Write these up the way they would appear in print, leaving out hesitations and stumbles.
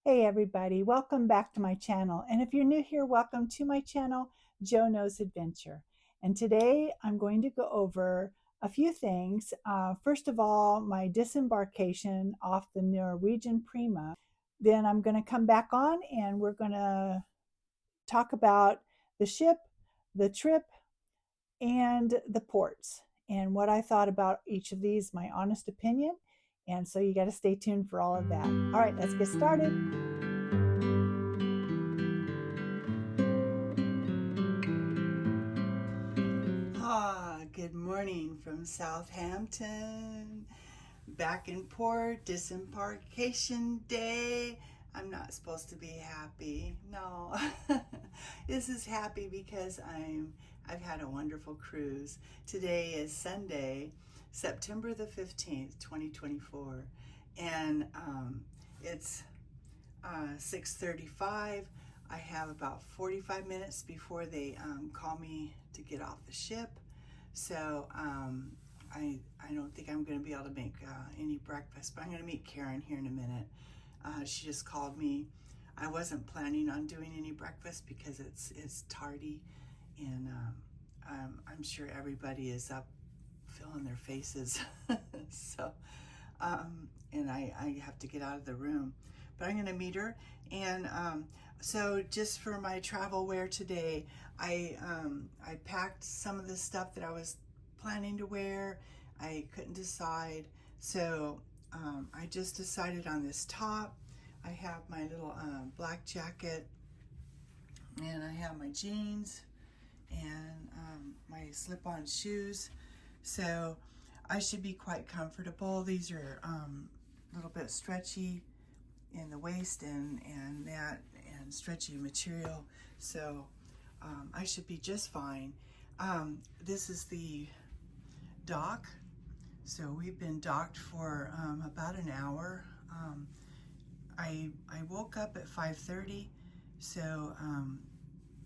Hey everybody, welcome back to my channel. And if you're new here, welcome to my channel, Jo Knows Adventure. And today I'm going to go over a few things. First of all, my disembarkation off the Norwegian Prima. Then I'm going to come back on and we're going to talk about the ship, the trip, and the ports, and what I thought about each of these, my honest opinion. And so you got to stay tuned for all of that. All right, let's get started. Good morning from Southampton. Back in port, disembarkation day. I'm not supposed to be happy. No. This is happy because I've had a wonderful cruise. Today is Sunday, September the 15th, 2024. And it's 6:35. I have about 45 minutes before they call me to get off the ship. So I don't think I'm going to be able to make any breakfast, but I'm going to meet Karen here in a minute. She just called me. I wasn't planning on doing any breakfast because it's tardy, and I'm sure everybody is up filling their faces. So, and I have to get out of the room. But I'm going to meet her. And so just for my travel wear today, I packed some of the stuff that I was planning to wear. I couldn't decide. So I just decided on this top. I have my little black jacket, and I have my jeans and my slip-on shoes. So I should be quite comfortable. These are a little bit stretchy in the waist and that and stretchy material, so I should be just fine. This is the dock. So we've been docked for about an hour. I woke up at 5:30, so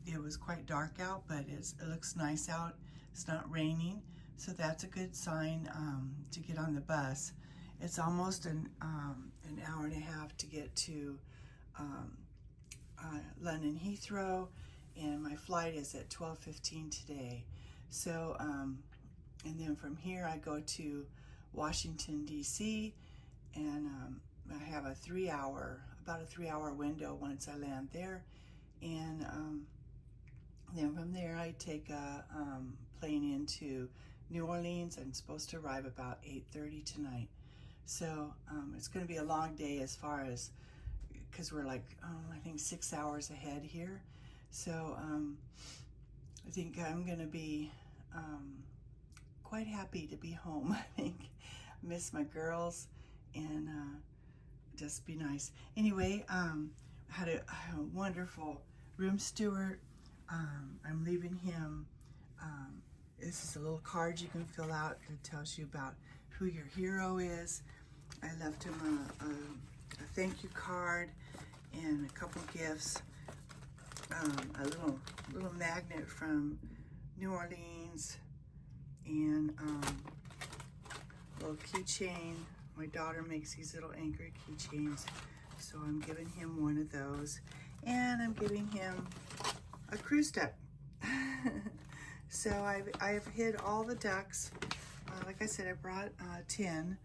it was quite dark out, but it looks nice out. It's not raining, so that's a good sign to get on the bus. It's almost an hour and a half to get to London Heathrow, and my flight is at 12:15 today. So, and then from here I go to Washington, D.C., and I have about a 3-hour window once I land there. And then from there I take a plane into New Orleans. I'm supposed to arrive about 8:30 tonight. So it's going to be a long day as far as, because we're like, I think 6 hours ahead here. So I think I'm going to be quite happy to be home. I think I miss my girls, and just be nice. Anyway, I had a wonderful room steward. I'm leaving him. This is a little card you can fill out that tells you about who your hero is. I left him a thank you card and a couple gifts. A little magnet from New Orleans, and a little keychain. My daughter makes these little anchor keychains, so I'm giving him one of those, and I'm giving him a cruise duck. So I've hid all the ducks. Like I said, I brought 10,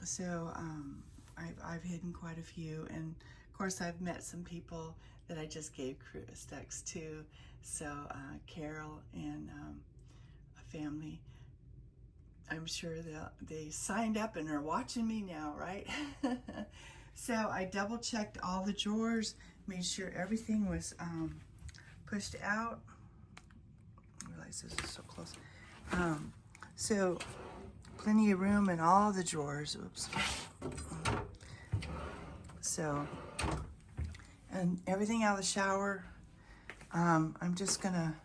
so I've hidden quite a few, and of course I've met some people that I just gave cruise ducks to. So Carol and a family, I'm sure they signed up and are watching me now, right? So I double checked all the drawers, made sure everything was pushed out. I realize this is so close. So plenty of room in all the drawers. Oops. So, and everything out of the shower. I'm just gonna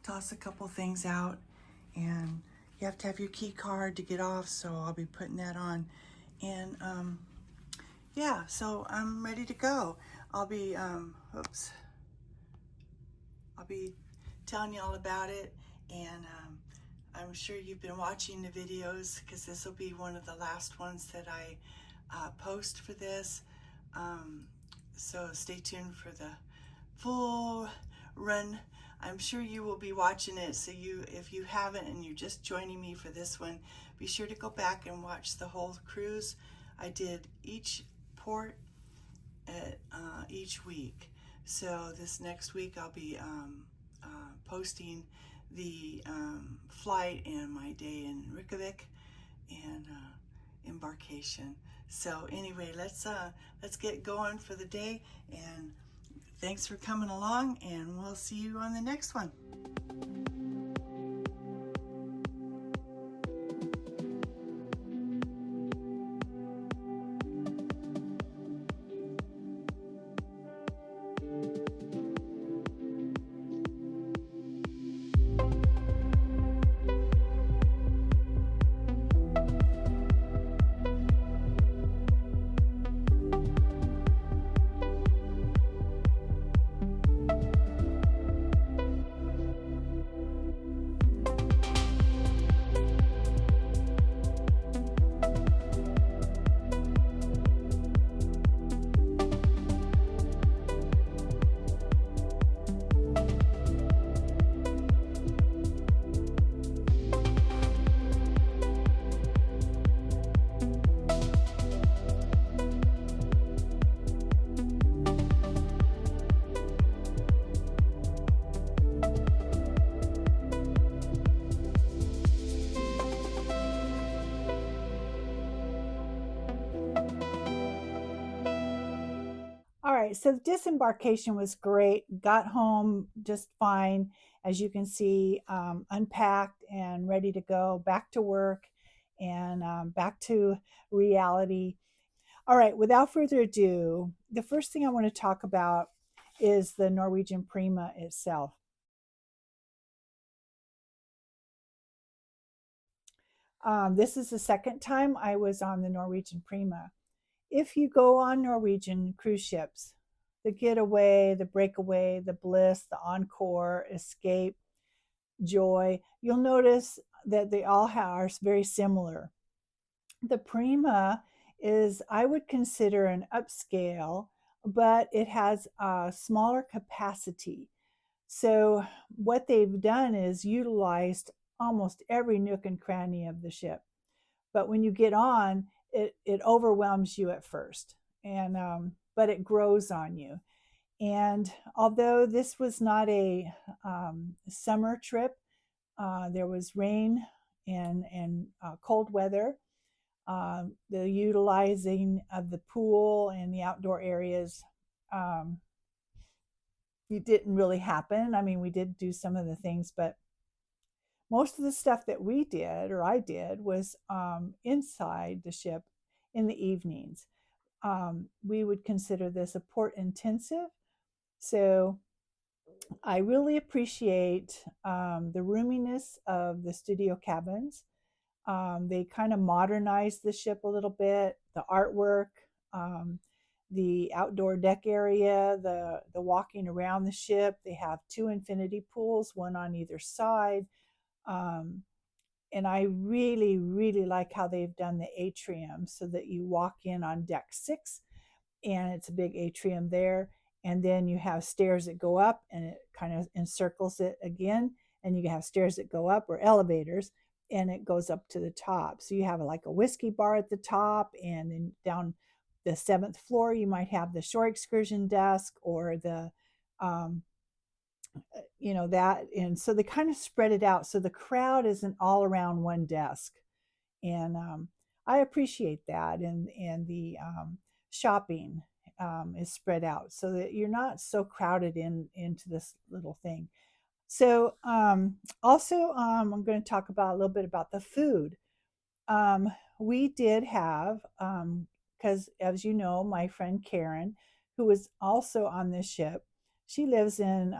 toss a couple things out, and you have to have your key card to get off, so I'll be putting that on. And yeah, so I'm ready to go. I'll be I'll be telling you all about it, and I'm sure you've been watching the videos because this will be one of the last ones that I post for this. Um, so stay tuned for the full run. I'm sure you will be watching it. So if you haven't and you're just joining me for this one, be sure to go back and watch the whole cruise. I did each port at each week. So this next week I'll be posting the flight and my day in Reykjavik and embarkation. So anyway, let's get going for the day, and thanks for coming along, and we'll see you on the next one. All right, so the disembarkation was great. Got home just fine, as you can see, unpacked and ready to go back to work and back to reality. All right, without further ado, the first thing I want to talk about is the Norwegian Prima itself. This is the second time I was on the Norwegian Prima. If you go on Norwegian cruise ships, the Getaway, the Breakaway, the Bliss, the Encore, Escape, Joy, you'll notice that they all are very similar. The Prima is, I would consider, an upscale, but it has a smaller capacity. So, what they've done is utilized almost every nook and cranny of the ship. But when you get on, it overwhelms you at first, and but it grows on you. And although this was not a summer trip, there was rain and cold weather. The utilizing of the pool and the outdoor areas, um, it didn't really happen. I mean, we did do some of the things, but most of the stuff that we did or I did was inside the ship in the evenings. We would consider this a port intensive. So I really appreciate the roominess of the studio cabins. They kind of modernized the ship a little bit, the artwork, um, the outdoor deck area, the walking around the ship. They have two infinity pools, one on either side. Um, and I really, really like how they've done the atrium so that you walk in on deck 6 and it's a big atrium there. And then you have stairs that go up and it kind of encircles it again. And you have stairs that go up or elevators and it goes up to the top. So you have like a whiskey bar at the top, and then down the 7th floor, you might have the shore excursion desk or the, um, that. And so they kind of spread it out. So the crowd isn't all around one desk. And I appreciate that. And the shopping is spread out so that you're not so crowded into this little thing. So also, I'm going to talk about a little bit about the food. We did have, because as you know, my friend Karen, who was also on this ship, she lives in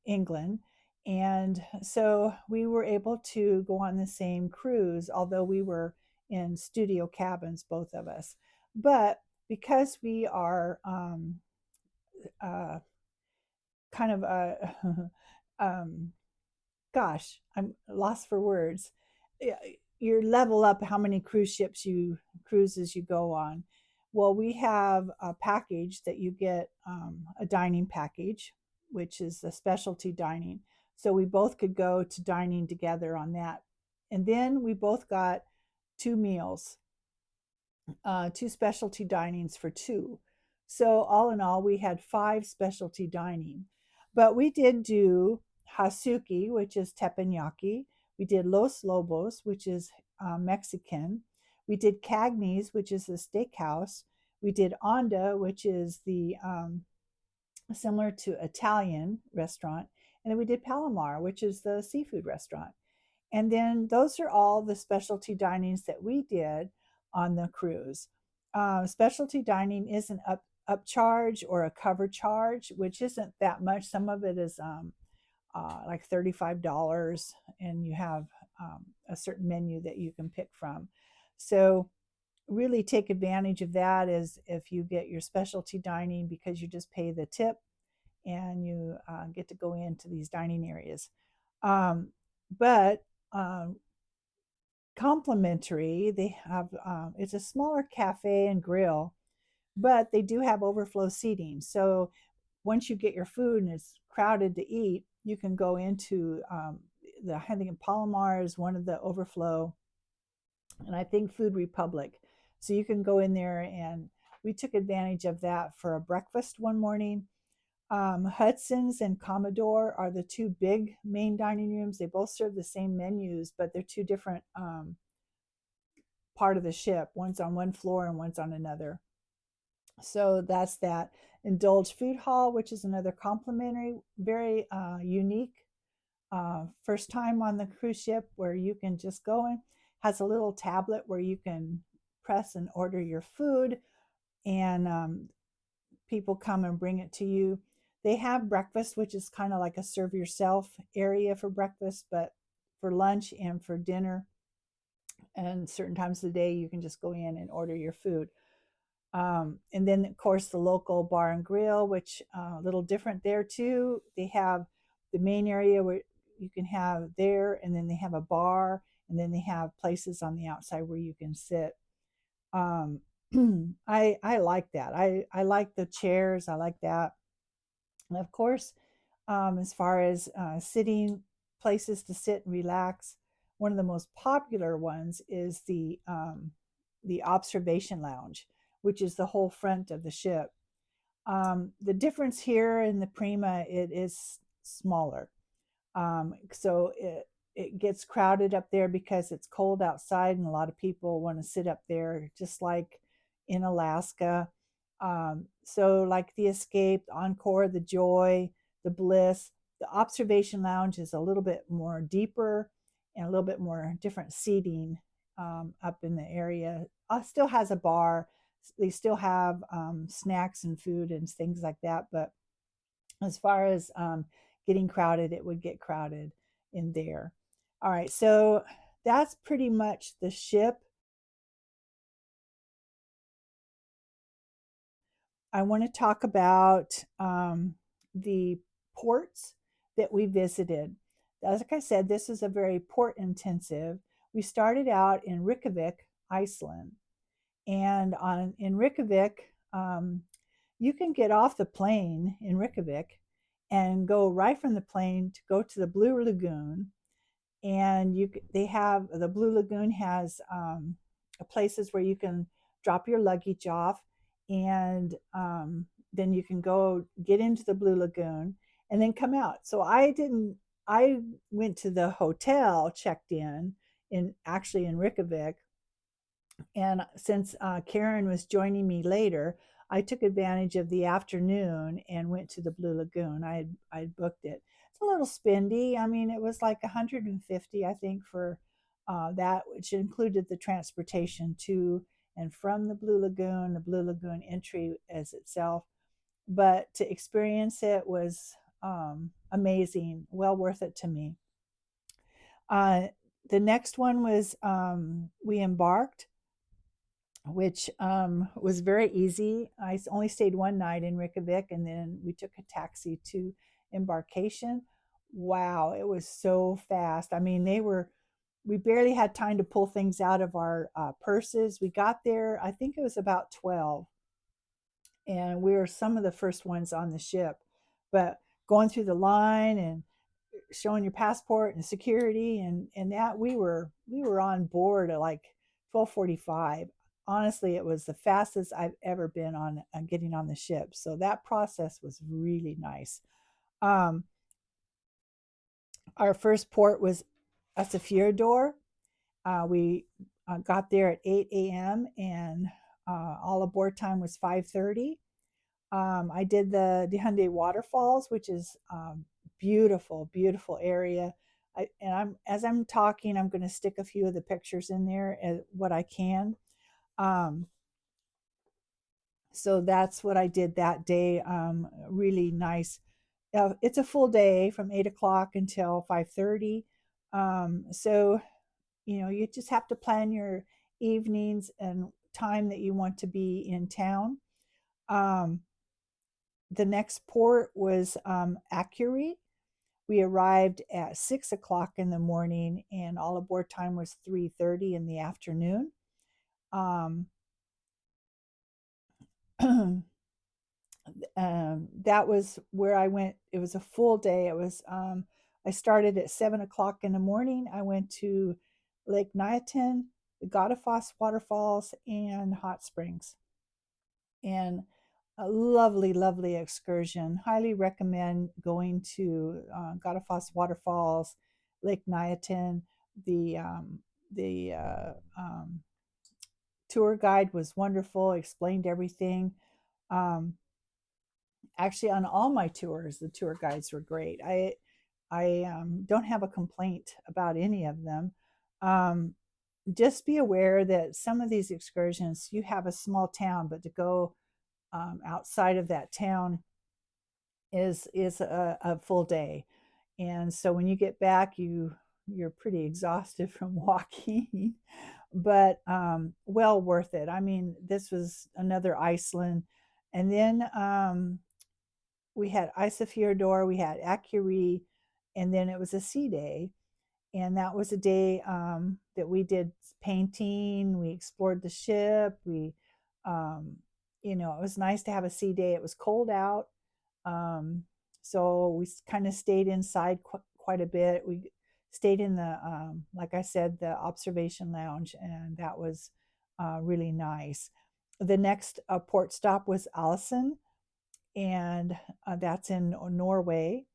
England. And so we were able to go on the same cruise, although we were in studio cabins, both of us. But because we are uh, kind of a, um, gosh, I'm lost for words. You level up how many cruises you go on. Well, we have a package that you get, a dining package, which is the specialty dining. So we both could go to dining together on that. And then we both got two meals, two specialty dinings for two. So all in all, we had five specialty dining. But we did do Hasuki, which is teppanyaki. We did Los Lobos, which is Mexican. We did Cagney's, which is the steakhouse. We did Onda, which is the similar to Italian restaurant. And then we did Palomar, which is the seafood restaurant. And then those are all the specialty dinings that we did on the cruise. Specialty dining is an upcharge or a cover charge, which isn't that much. Some of it is like $35, and you have a certain menu that you can pick from. So really take advantage of that is if you get your specialty dining, because you just pay the tip and you get to go into these dining areas. But complimentary, they have, it's a smaller cafe and grill, but they do have overflow seating. So once you get your food and it's crowded to eat, you can go into I think Palomar is one of the overflow, and I think Food Republic. So you can go in there, and we took advantage of that for a breakfast one morning. Hudson's and Commodore are the two big main dining rooms. They both serve the same menus, but they're two different part of the ship. One's on one floor and one's on another. So that's that. Indulge Food Hall, which is another complimentary, very unique. First time on the cruise ship where you can just go in. Has a little tablet where you can press and order your food, and people come and bring it to you. They have breakfast, which is kind of like a serve yourself area for breakfast, but for lunch and for dinner and certain times of the day, you can just go in and order your food. And then, of course, the local bar and grill, which a little different there too. They have the main area where you can have there, and then they have a bar, and then they have places on the outside where you can sit. Um, I like that. I like the chairs. I like that. And of course, as far as sitting places to sit and relax, one of the most popular ones is the observation lounge, which is the whole front of the ship. The difference here in the Prima, it is smaller. So it gets crowded up there because it's cold outside, and a lot of people want to sit up there, just like in Alaska. So, like the Escape, the Encore, the Joy, the Bliss, the Observation Lounge is a little bit more deeper and a little bit more different seating up in the area. Still has a bar. They still have snacks and food and things like that. But as far as getting crowded, it would get crowded in there. All right, so that's pretty much the ship. I want to talk about the ports that we visited. As like I said, this is a very port intensive. We started out in Reykjavik, Iceland, and in Reykjavik, you can get off the plane in Reykjavik and go right from the plane to go to the Blue Lagoon. And they have the Blue Lagoon has places where you can drop your luggage off, and then you can go get into the Blue Lagoon and then come out. So I didn't. I went to the hotel, checked in actually in Reykjavik, and since Karen was joining me later, I took advantage of the afternoon and went to the Blue Lagoon. I booked it. It's a little spendy. I mean, it was like 150, I think, for that, which included the transportation to and from the Blue Lagoon entry as itself. But to experience it was amazing, well worth it to me. Uh, the next one was we embarked, which was very easy. I only stayed one night in Reykjavik, and then we took a taxi to embarkation. Wow, it was so fast. I mean, we barely had time to pull things out of our purses. We got there, I think it was about 12, and we were some of the first ones on the ship. But going through the line and showing your passport and security and that we were on board at like 12:45. Honestly, it was the fastest I've ever been on getting on the ship. So that process was really nice. Um, our first port was Asafjordor. We got there at 8 a.m. and all aboard time was 5:30. I did the Hyundai waterfalls, which is beautiful, beautiful area. As I'm talking, I'm going to stick a few of the pictures in there as what I can. Um, so that's what I did that day. Really nice. It's a full day from 8 o'clock until 5:30. So you just have to plan your evenings and time that you want to be in town. Um, the next port was Akureyri. We arrived at 6 o'clock in the morning, and all aboard time was 3:30 in the afternoon. Um, that was where I went. It was a full day. I started at 7 o'clock in the morning. I went to Lake Nyaten, the Godafoss waterfalls, and hot springs, and a lovely, lovely excursion. Highly recommend going to Godafoss waterfalls, Lake Nyaten. The um, the tour guide was wonderful, explained everything. Um, Actually, on all my tours, the tour guides were great. I don't have a complaint about any of them. Um, just be aware that some of these excursions, you have a small town, but to go outside of that town is a full day, and so when you get back, you're pretty exhausted from walking, but well worth it. I mean, this was another Iceland, and then we had Isafjordur, we had Akureyri, and then it was a sea day. And that was a day that we did painting. We explored the ship. Um, it was nice to have a sea day. It was cold out, um, so we kind of stayed inside quite a bit. We stayed in the, like I said, the observation lounge, and that was really nice. The next port stop was Allison, and that's in Norway.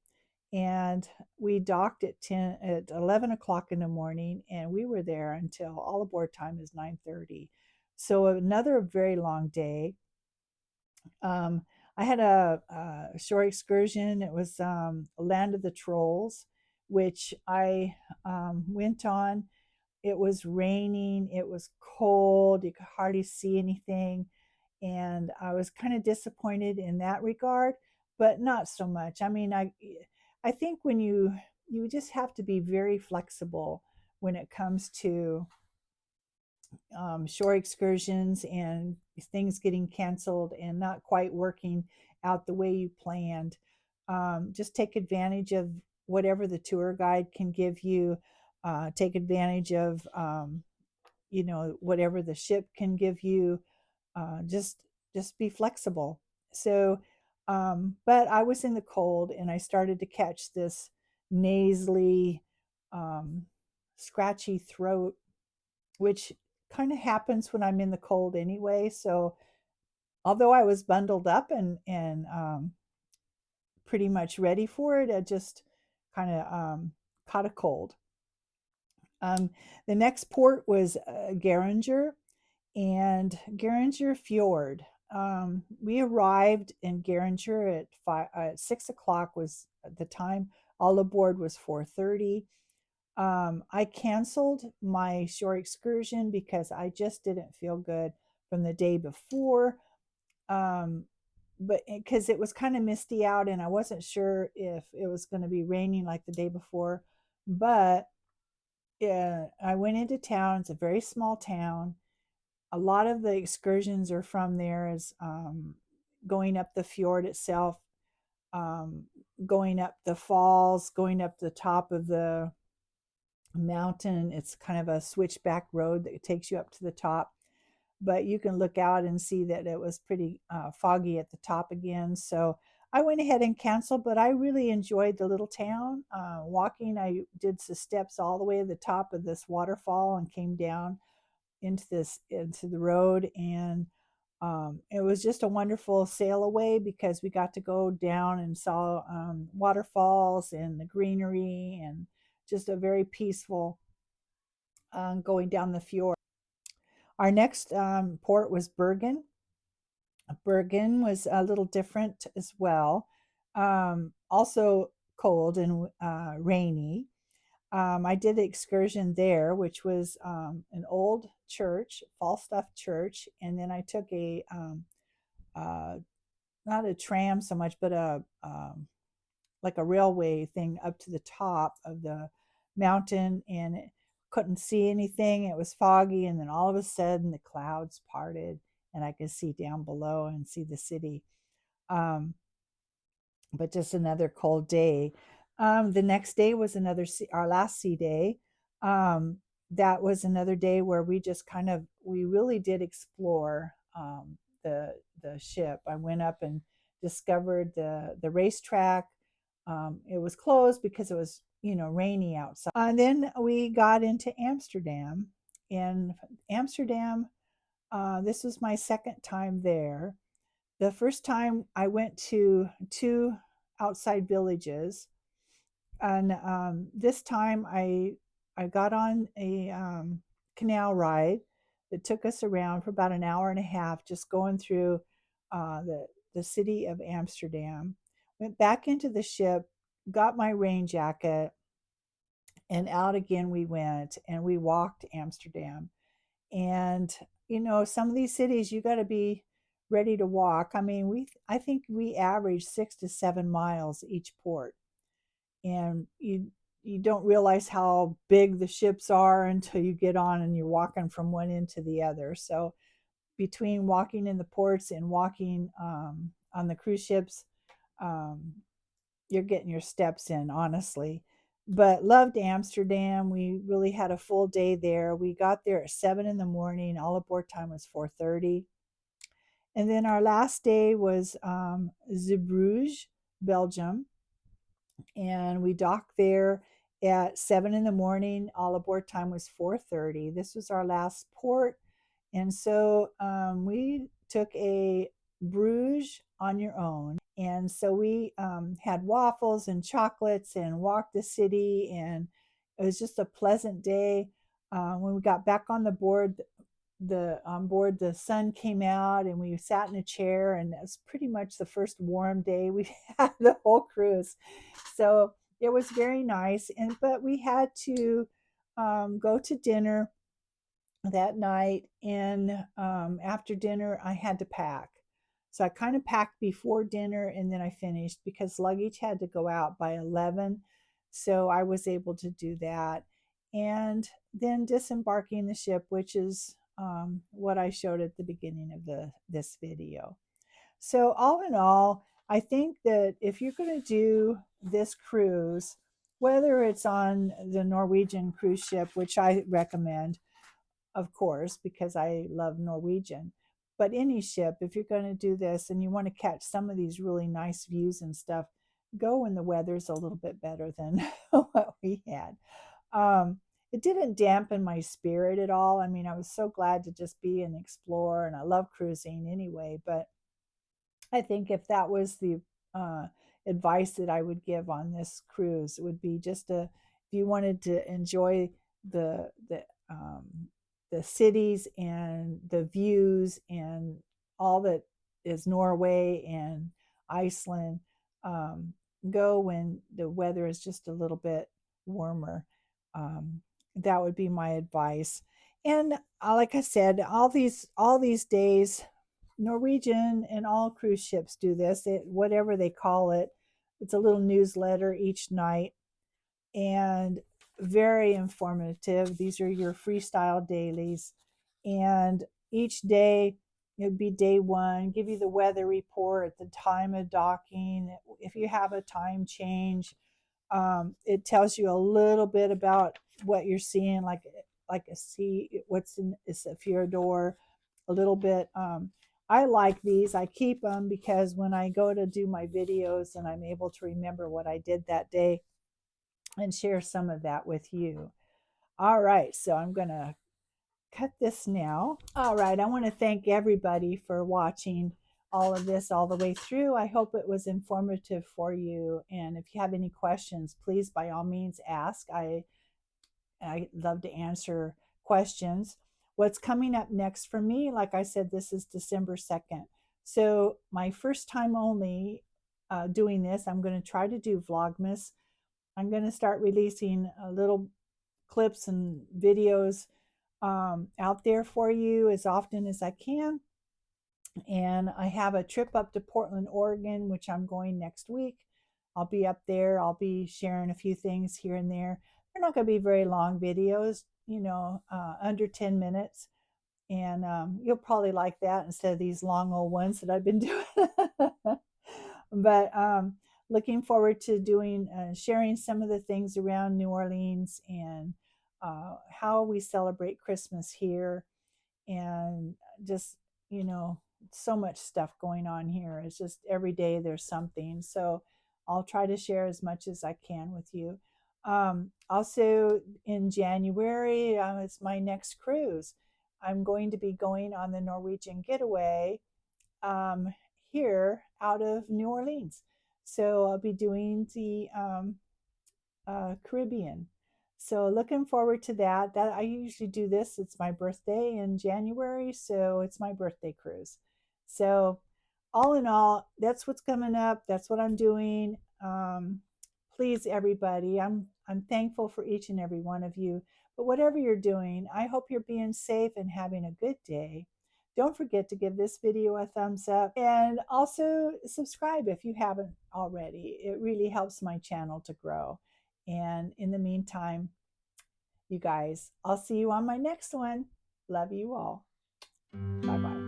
And we docked at 11 o'clock in the morning, and we were there until all aboard time is 9:30. So another very long day. Um, I had a shore excursion. It was Land of the Trolls, which I went on. It was raining. It was cold. You could hardly see anything, and I was kind of disappointed in that regard, but not so much. I mean, I think when you just have to be very flexible when it comes to shore excursions and things getting canceled and not quite working out the way you planned. Just take advantage of whatever the tour guide can give you. Take advantage of whatever the ship can give you. Just be flexible. So, but I was in the cold and I started to catch this nasally, um, scratchy throat, which kind of happens when I'm in the cold anyway. So, although I was bundled up and pretty much ready for it, I just kind of caught a cold. The next port was Geringer, and Geringer Fjord. We arrived in Geringer at 6 o'clock was the time. All aboard was 4:30. I canceled my shore excursion because I just didn't feel good from the day before. Um, but because it was kind of misty out and I wasn't sure if it was going to be raining like the day before. But yeah, I went into town. It's a very small town. A lot of the excursions are from there, as going up the fjord itself. um, going up the falls, going up the top of the mountain. It's kind of a switchback road that takes you up to the top, but you can look out and see that it was pretty foggy at the top again. So I went ahead and canceled, but I really enjoyed the little town. Walking, I did some steps all the way to the top of this waterfall and came down into the road, and it was just a wonderful sail away because we got to go down and saw waterfalls and the greenery, and just a very peaceful going down the fjord. Our next port was Bergen. Bergen was a little different as well, also cold and rainy. I did the excursion there, which was an old church, Falstaff Church, and then I took uh, not a tram so much, but a like a railway thing up to the top of the mountain, and couldn't see anything. It was foggy, and then all of a sudden the clouds parted, and I could see down below and see the city. Um, but just another cold day. The next day was our last sea day. Um, that was another day where we really did explore the ship. I went up and discovered the racetrack. It was closed because it was rainy outside. And then we got into Amsterdam. In Amsterdam, this was my second time there. The first time I went to two outside villages, and this time I got on a canal ride that took us around for about an hour and a half, just going through the city of Amsterdam. Went back into the ship, got my rain jacket, and out again we went, and we walked Amsterdam. And some of these cities you got to be ready to walk. I mean, I think we average 6 to 7 miles each port, and you don't realize how big the ships are until you get on and you're walking from one end to the other. So between walking in the ports and walking on the cruise ships, um, you're getting your steps in, honestly. But loved Amsterdam. We really had a full day there. We got there at 7 in the morning. All aboard time was 4:30. And then our last day was Zeebrugge, Belgium, and we docked there at 7 in the morning. All aboard time was 4:30. This was our last port, and so we took a Bruges on your own. And so we had waffles and chocolates and walked the city, and it was just a pleasant day. When we got back on board, the sun came out, and we sat in a chair, and it was pretty much the first warm day we've had the whole cruise. So it was very nice. But we had to go to dinner that night, and after dinner I had to pack. So I kind of packed before dinner, and then I finished because luggage had to go out by 11. So I was able to do that. And then disembarking the ship, which is what I showed at the beginning of this video. So all in all, I think that if you're going to do this cruise, whether it's on the Norwegian cruise ship, which I recommend, of course, because I love Norwegian, but any ship, if you're going to do this and you want to catch some of these really nice views and stuff, go when the weather's a little bit better than what we had. It didn't dampen my spirit at all. I mean, I was so glad to just be and explore, and I love cruising anyway. But I think if that was the advice that I would give on this cruise, it would be if you wanted to enjoy the the um, the cities and the views and all that is Norway and Iceland, um, go when the weather is just a little bit warmer. Um, that would be my advice. And like I said, all these days, Norwegian and all cruise ships do this. Whatever they call it, it's a little newsletter each night, and very informative. These are your freestyle dailies, and each day it would be day 1, give you the weather report, the time of docking, if you have a time change. It tells you a little bit about what you're seeing, like a sea, what's in is a fjordor, a little bit. I like these. I keep them because when I go to do my videos and I'm able to remember what I did that day and share some of that with you. All right, so I'm going to cut this now. All right, I want to thank everybody for watching all of this all the way through. I hope it was informative for you. And if you have any questions, please by all means ask. I love to answer questions. What's coming up next for me, like I said, this is December 2nd. So my first time only doing this, I'm going to try to do Vlogmas. I'm going to start releasing little clips and videos out there for you as often as I can. And I have a trip up to Portland, Oregon, which I'm going next week. I'll be up there. I'll be sharing a few things here and there. They're not going to be very long videos, under 10 minutes. And you'll probably like that instead of these long old ones that I've been doing. But looking forward to doing, sharing some of the things around New Orleans and how we celebrate Christmas here. And just, so much stuff going on here. It's just every day there's something. So I'll try to share as much as I can with you. Also in January, it's my next cruise. I'm going to be going on the Norwegian Getaway here out of New Orleans. So I'll be doing the Caribbean. So looking forward to that. That I usually do this. It's my birthday in January, so it's my birthday cruise. So all in all, that's what's coming up. That's what I'm doing. Please, everybody, I'm thankful for each and every one of you. But whatever you're doing, I hope you're being safe and having a good day. Don't forget to give this video a thumbs up and also subscribe if you haven't already. It really helps my channel to grow. And in the meantime, you guys, I'll see you on my next one. Love you all. Bye-bye.